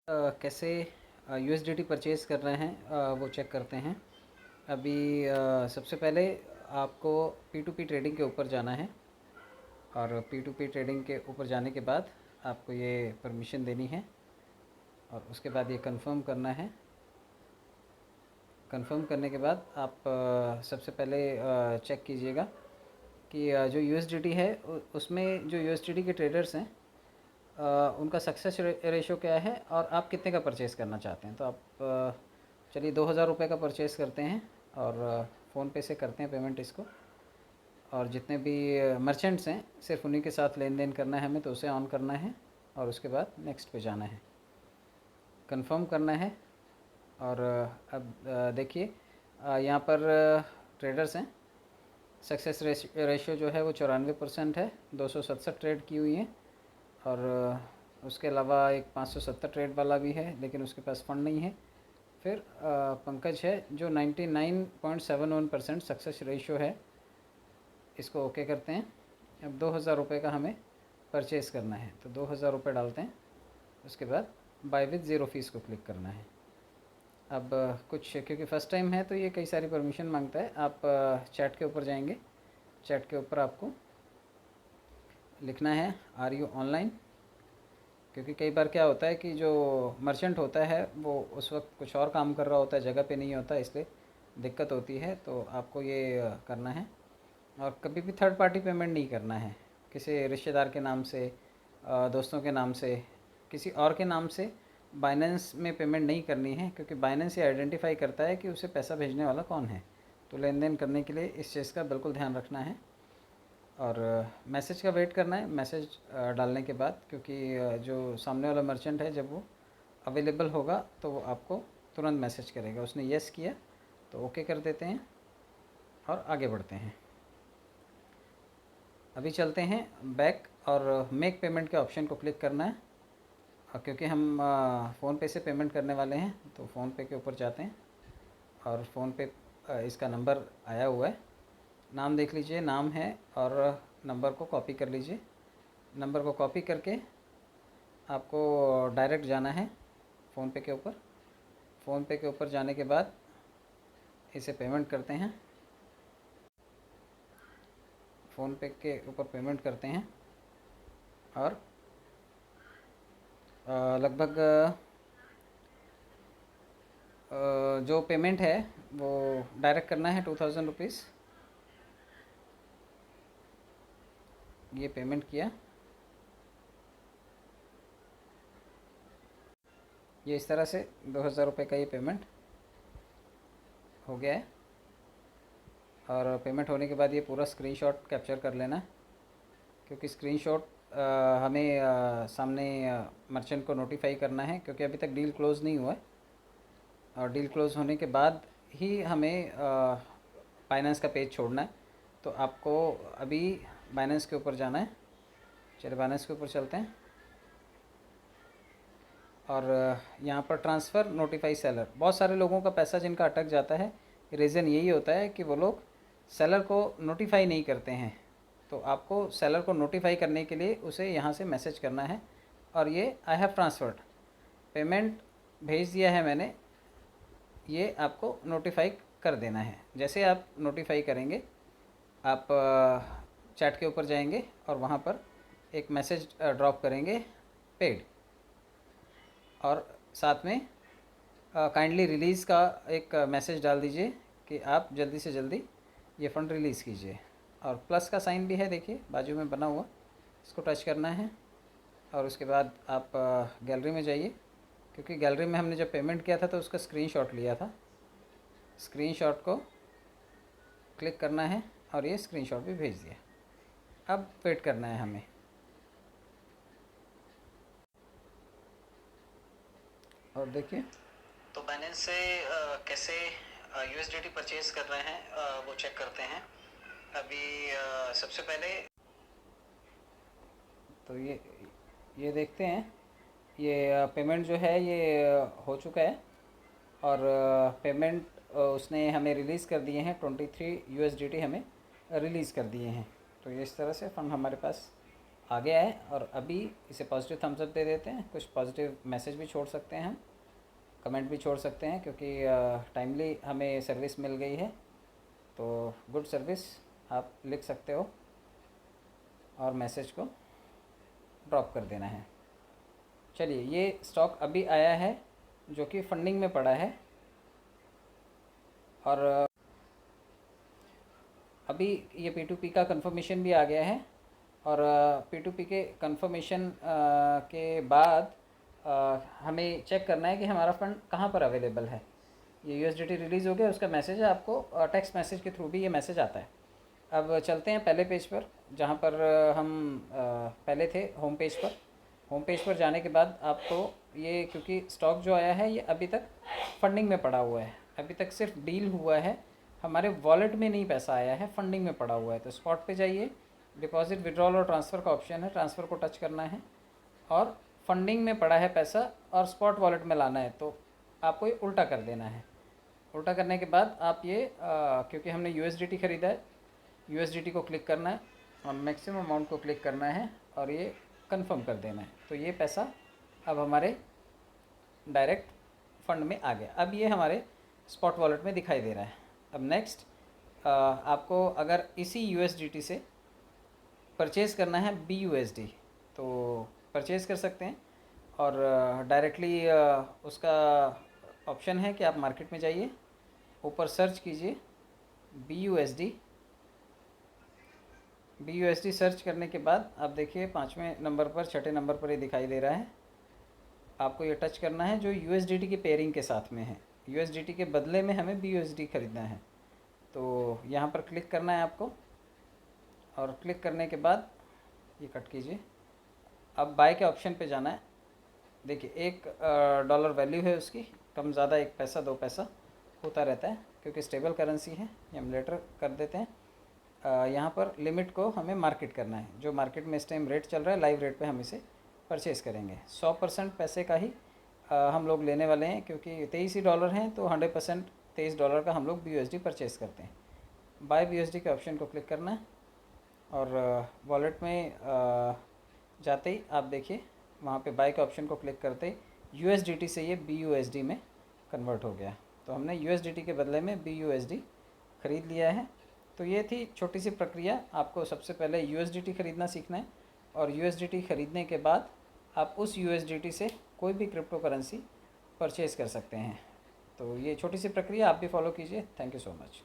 कैसे USDT purchase कर रहे हैं वो चेक करते हैं। अभी सबसे पहले आपको P2P ट्रेडिंग के ऊपर जाना है और P2P ट्रेडिंग के ऊपर जाने के बाद आपको ये परमिशन देनी है और उसके बाद ये कंफर्म करना है। कंफर्म करने के बाद आप सबसे पहले चेक कीजिएगा कि जो यूएसडीटी है उसमें जो यूएसडीटी के ट्रेडर्स हैं उनका सक्सेस रेशो क्या है और आप कितने का परचेज़ करना चाहते हैं। तो आप चलिए 2000 रुपये का परचेज़ करते हैं और फ़ोनपे से करते हैं पेमेंट इसको। और जितने भी मर्चेंट्स हैं सिर्फ उन्हीं के साथ लेन देन करना है हमें, तो उसे ऑन करना है और उसके बाद नेक्स्ट पे जाना है, कंफर्म करना है। और अब देखिए यहाँ पर ट्रेडर्स हैं, सक्सेस रेशियो जो है वो 94% है। 267 ट्रेड की हुई हैं और उसके अलावा एक 570 ट्रेड वाला भी है लेकिन उसके पास फ़ंड नहीं है। फिर पंकज है जो 99.71% सक्सेस रेशियो है, इसको ओके करते हैं। अब 2000 रुपये का हमें परचेज़ करना है तो 2000 रुपये डालते हैं, उसके बाद बाय विद ज़ीरो फीस को क्लिक करना है। अब कुछ क्योंकि फ़र्स्ट टाइम है तो ये कई सारी परमिशन मांगता है। आप चैट के ऊपर जाएंगे, चैट के ऊपर आपको लिखना है आर यू ऑनलाइन, क्योंकि कई बार क्या होता है कि जो मर्चेंट होता है वो उस वक्त कुछ और काम कर रहा होता है, जगह पे नहीं होता, इसलिए दिक्कत होती है। तो आपको ये करना है और कभी भी थर्ड पार्टी पेमेंट नहीं करना है, किसी रिश्तेदार के नाम से, दोस्तों के नाम से, किसी और के नाम से बाइनेंस में पेमेंट नहीं करनी है, क्योंकि बाइनेंस ये आइडेंटिफाई करता है कि उसे पैसा भेजने वाला कौन है। तो लेन देन करने के लिए इस चीज़ का बिल्कुल ध्यान रखना है और मैसेज का वेट करना है मैसेज डालने के बाद, क्योंकि जो सामने वाला मर्चेंट है जब वो अवेलेबल होगा तो वो आपको तुरंत मैसेज करेगा। उसने येस किया तो ओके कर देते हैं और आगे बढ़ते हैं। अभी चलते हैं बैक और मेक पेमेंट के ऑप्शन को क्लिक करना है क्योंकि हम फ़ोनपे से पेमेंट करने वाले हैं। तो फ़ोनपे के ऊपर जाते हैं और फ़ोनपे इसका नंबर आया हुआ है, नाम देख लीजिए, नाम है और नंबर को कॉपी कर लीजिए। नंबर को कॉपी करके आपको डायरेक्ट जाना है फ़ोनपे के ऊपर। फ़ोनपे के ऊपर जाने के बाद इसे पेमेंट करते हैं, फ़ोनपे के ऊपर पेमेंट करते हैं और लगभग जो पेमेंट है वो डायरेक्ट करना है 2000 रुपीज़। ये पेमेंट किया, ये इस तरह से 2000 रुपये का ये पेमेंट हो गया है। और पेमेंट होने के बाद ये पूरा स्क्रीनशॉट कैप्चर कर लेना है, क्योंकि स्क्रीनशॉट हमें सामने मर्चेंट को नोटिफाई करना है, क्योंकि अभी तक डील क्लोज़ नहीं हुआ है और डील क्लोज़ होने के बाद ही हमें बाइनेंस का पेज छोड़ना है। तो आपको अभी बाइनेंस के ऊपर जाना है। चलिए बाइनेंस के ऊपर चलते हैं और यहाँ पर ट्रांसफ़र नोटिफाई सेलर, बहुत सारे लोगों का पैसा जिनका अटक जाता है, रीज़न यही होता है कि वो लोग सेलर को नोटिफाई नहीं करते हैं। तो आपको सेलर को नोटिफाई करने के लिए उसे यहाँ से मैसेज करना है और ये आई हैव ट्रांसफ़र्ड, पेमेंट भेज दिया है मैंने, ये आपको नोटिफाई कर देना है। जैसे आप नोटिफाई करेंगे आप चैट के ऊपर जाएंगे और वहाँ पर एक मैसेज ड्रॉप करेंगे पेड, और साथ में काइंडली रिलीज़ का एक मैसेज डाल दीजिए कि आप जल्दी से जल्दी ये फ़ंड रिलीज़ कीजिए। और प्लस का साइन भी है, देखिए बाजू में बना हुआ, इसको टच करना है और उसके बाद आप गैलरी में जाइए, क्योंकि गैलरी में हमने जब पेमेंट किया था तो उसका स्क्रीनशॉट लिया था। स्क्रीनशॉट को क्लिक करना है और ये स्क्रीनशॉट भी भेज दिया। अब वेट करना है हमें। और देखिए तो बाइनेंस से कैसे यूएसडीटी परचेज कर रहे हैं वो चेक करते हैं। अभी सबसे पहले तो ये देखते हैं, ये पेमेंट जो है ये हो चुका है और पेमेंट उसने हमें रिलीज़ कर दिए हैं, 23 यूएसडीटी हमें रिलीज़ कर दिए हैं। तो इस तरह से फ़ंड हमारे पास आ गया है और अभी इसे पॉजिटिव थम्स अप दे देते हैं। कुछ पॉजिटिव मैसेज भी छोड़ सकते हैं हम, कमेंट भी छोड़ सकते हैं, क्योंकि टाइमली हमें सर्विस मिल गई है। तो गुड सर्विस आप लिख सकते हो और मैसेज को ड्रॉप कर देना है। चलिए, ये स्टॉक अभी आया है जो कि फंडिंग में पड़ा है और अभी ये P2P का कंफर्मेशन भी आ गया है। और P2P के कंफर्मेशन के बाद हमें चेक करना है कि हमारा फ़ंड कहाँ पर अवेलेबल है। ये USDT रिलीज़ हो गया, उसका मैसेज है, आपको टेक्स्ट मैसेज के थ्रू भी ये मैसेज आता है। अब चलते हैं पहले पेज पर, जहाँ पर हम पहले थे होम पेज पर। होम पेज पर जाने के बाद आपको ये, क्योंकि स्टॉक जो आया है ये अभी तक फंडिंग में पड़ा हुआ है, अभी तक सिर्फ डील हुआ है, हमारे वॉलेट में नहीं पैसा आया है, फंडिंग में पड़ा हुआ है। तो स्पॉट पे जाइए, डिपॉजिट, विड्रॉल और ट्रांसफ़र का ऑप्शन है, ट्रांसफ़र को टच करना है और फंडिंग में पड़ा है पैसा और स्पॉट वॉलेट में लाना है। तो आपको ये उल्टा कर देना है। उल्टा करने के बाद आप ये क्योंकि हमने USDT ख़रीदा है, USDT को क्लिक करना है और मैक्सिमम अमाउंट को क्लिक करना है और ये कंफर्म कर देना है। तो ये पैसा अब हमारे डायरेक्ट फंड में आ गया। अब ये हमारे स्पॉट वॉलेट में दिखाई दे रहा है। अब नेक्स्ट आपको अगर इसी USDT से परचेज़ करना है BUSD तो परचेज़ कर सकते हैं और डायरेक्टली उसका ऑप्शन है कि आप मार्केट में जाइए, ऊपर सर्च कीजिए BUSD सर्च करने के बाद आप देखिए 5वें नंबर पर, 6ठे नंबर पर ये दिखाई दे रहा है। आपको ये टच करना है जो USDT की पेयरिंग के साथ में है। USDT के बदले में हमें BUSD ख़रीदना है, तो यहाँ पर क्लिक करना है आपको और क्लिक करने के बाद ये कट कीजिए। अब बाय के ऑप्शन पे जाना है। देखिए $1 वैल्यू है उसकी, कम ज़्यादा 1 पैसा 2 पैसा होता रहता है, क्योंकि स्टेबल करेंसी है। ये हम लेटर कर देते हैं। यहाँ पर लिमिट को हमें मार्केट करना है, जो मार्केट में इस टाइम रेट चल रहा है, लाइव रेट पे हम इसे परचेज़ करेंगे। 100% पैसे का ही हम लोग लेने वाले हैं, क्योंकि 23 ही डॉलर हैं, तो 100% $23 का हम लोग BUSD परचेज़ करते हैं। बाय BUSD के ऑप्शन को क्लिक करना है और वॉलेट में जाते ही आप देखिए वहाँ पे बाय के ऑप्शन को क्लिक करते ही USDT से ये BUSD में कन्वर्ट हो गया। तो हमने USDT के बदले में BUSD ख़रीद लिया है। तो ये थी छोटी सी प्रक्रिया। आपको सबसे पहले USDT ख़रीदना सीखना है और USDT ख़रीदने के बाद आप उस USDT से कोई भी क्रिप्टो करेंसी परचेज़ कर सकते हैं। तो ये छोटी सी प्रक्रिया आप भी फॉलो कीजिए। Thank you so much.